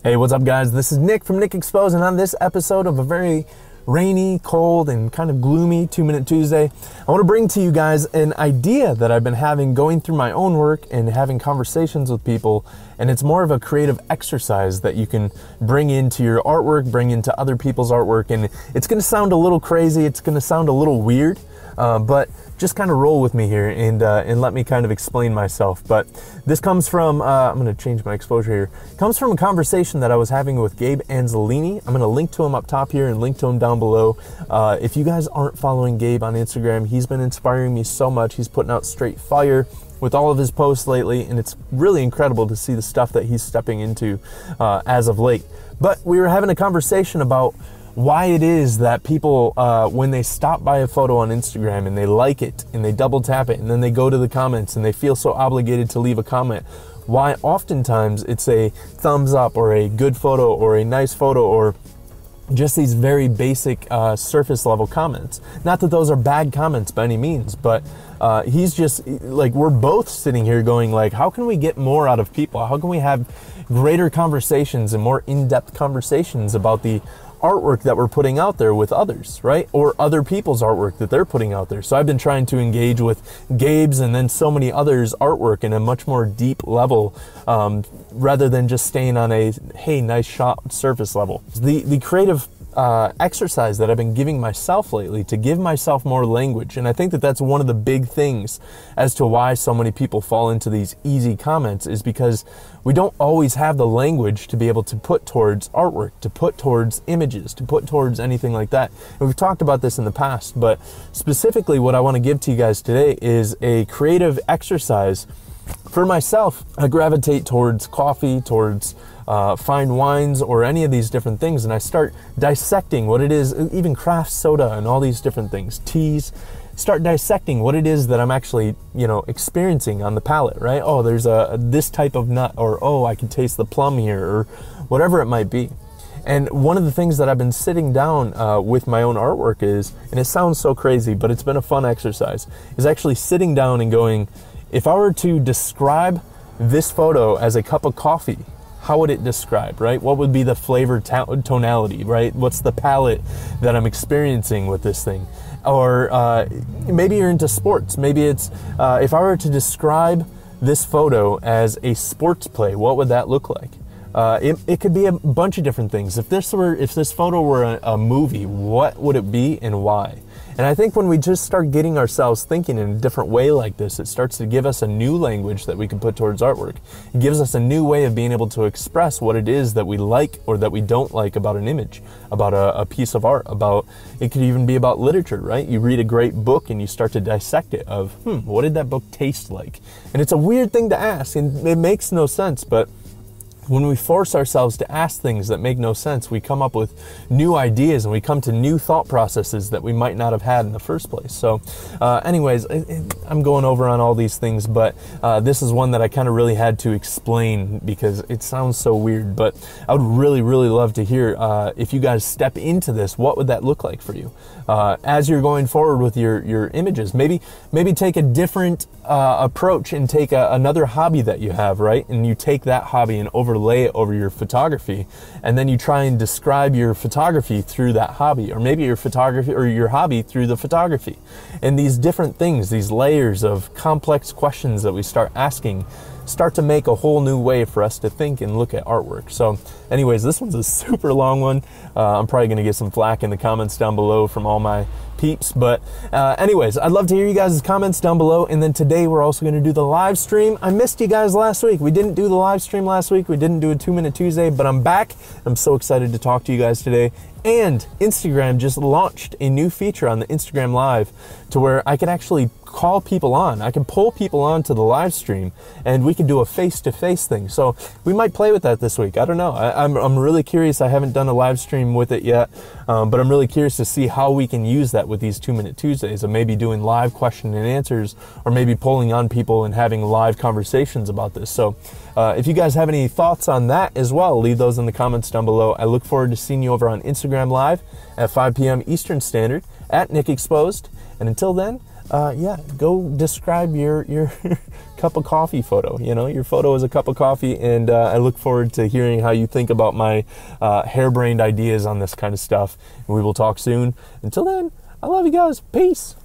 Hey, what's up guys? This is Nick from Nick Exposed, and on this episode of a very rainy, cold, and kind of gloomy 2-Minute Tuesday, I want to bring to you guys an idea that I've been having going through my own work and having conversations with people, and it's more of a creative exercise that you can bring into your artwork, bring into other people's artwork, and it's going to sound a little crazy, it's going to sound a little weird, but just kind of roll with me here and let me kind of explain myself. But this comes from, I'm going to change my exposure here. It comes from a conversation that I was having with Gabe Anzolini. I'm going to link to him up top here and link to him down below. If you guys aren't following Gabe on Instagram, he's been inspiring me so much. He's putting out straight fire with all of his posts lately, and it's really incredible to see the stuff that he's stepping into as of late. But we were having a conversation about why it is that people, when they stop by a photo on Instagram and they like it and they double tap it and then they go to the comments and they feel so obligated to leave a comment, why oftentimes it's a thumbs up or a good photo or a nice photo or just these very basic surface level comments. Not that those are bad comments by any means, but he's just like, we're both sitting here going like, how can we get more out of people? How can we have greater conversations and more in-depth conversations about the artwork that we're putting out there with others, right? Or other people's artwork that they're putting out there. So I've been trying to engage with Gabe's and then so many others' artwork in a much more deep level, rather than just staying on a, hey, nice shot surface level. The creative exercise that I've been giving myself lately to give myself more language, and I think that that's one of the big things as to why so many people fall into these easy comments, is because we don't always have the language to be able to put towards artwork, to put towards images, to put towards anything like that. And we've talked about this in the past, but specifically what I want to give to you guys today is a creative exercise. For myself, I gravitate towards coffee, towards fine wines, or any of these different things, and I start dissecting what it is, even craft soda and all these different things, teas, start dissecting what it is that I'm actually, experiencing on the palate, right? Oh, there's this type of nut, or oh, I can taste the plum here, or whatever it might be. And one of the things that I've been sitting down with my own artwork is, and it sounds so crazy, but it's been a fun exercise, is actually sitting down and going, if I were to describe this photo as a cup of coffee, how would it describe, right? What would be the flavor tonality, right? What's the palette that I'm experiencing with this thing? Or maybe you're into sports. Maybe it's, if I were to describe this photo as a sports play, what would that look like? It could be a bunch of different things. If this photo were a movie, what would it be and why? And I think when we just start getting ourselves thinking in a different way like this, it starts to give us a new language that we can put towards artwork. It gives us a new way of being able to express what it is that we like or that we don't like about an image, about a piece of art, it could even be about literature, right? You read a great book and you start to dissect it of, what did that book taste like? And it's a weird thing to ask, and it makes no sense, but when we force ourselves to ask things that make no sense, we come up with new ideas and we come to new thought processes that we might not have had in the first place. So anyways, I'm going over on all these things, but this is one that I kind of really had to explain because it sounds so weird. But I would really, really love to hear if you guys step into this, what would that look like for you? As you're going forward with your images, maybe take a different approach and take another hobby that you have, right? And you take that hobby and overlay it over your photography, and then you try and describe your photography through that hobby, or maybe your photography or your hobby through the photography. And these different things, these layers of complex questions that we start asking, start to make a whole new way for us to think and look at artwork. So anyways, this one's a super long one. I'm probably going to get some flack in the comments down below from all my peeps, but anyways, I'd love to hear you guys' comments down below. And then today we're also going to do the live stream. I missed you guys last week. We didn't do the live stream last week. We didn't do a 2-Minute Tuesday, but I'm back. I'm so excited to talk to you guys today. And Instagram just launched a new feature on the Instagram Live to where I can actually call people on. I can pull people on to the live stream and we can do a face-to-face thing. So we might play with that this week. I don't know. I'm really curious. I haven't done a live stream with it yet, but I'm really curious to see how we can use that with these 2-Minute Tuesdays, and maybe doing live question and answers, or maybe pulling on people and having live conversations about this. So if you guys have any thoughts on that as well, leave those in the comments down below. I look forward to seeing you over on Instagram Live at 5 p.m. Eastern Standard at Nick Exposed. And until then, yeah, go describe your cup of coffee photo. You know, your photo is a cup of coffee, and I look forward to hearing how you think about my harebrained ideas on this kind of stuff. And we will talk soon. Until then, I love you guys. Peace.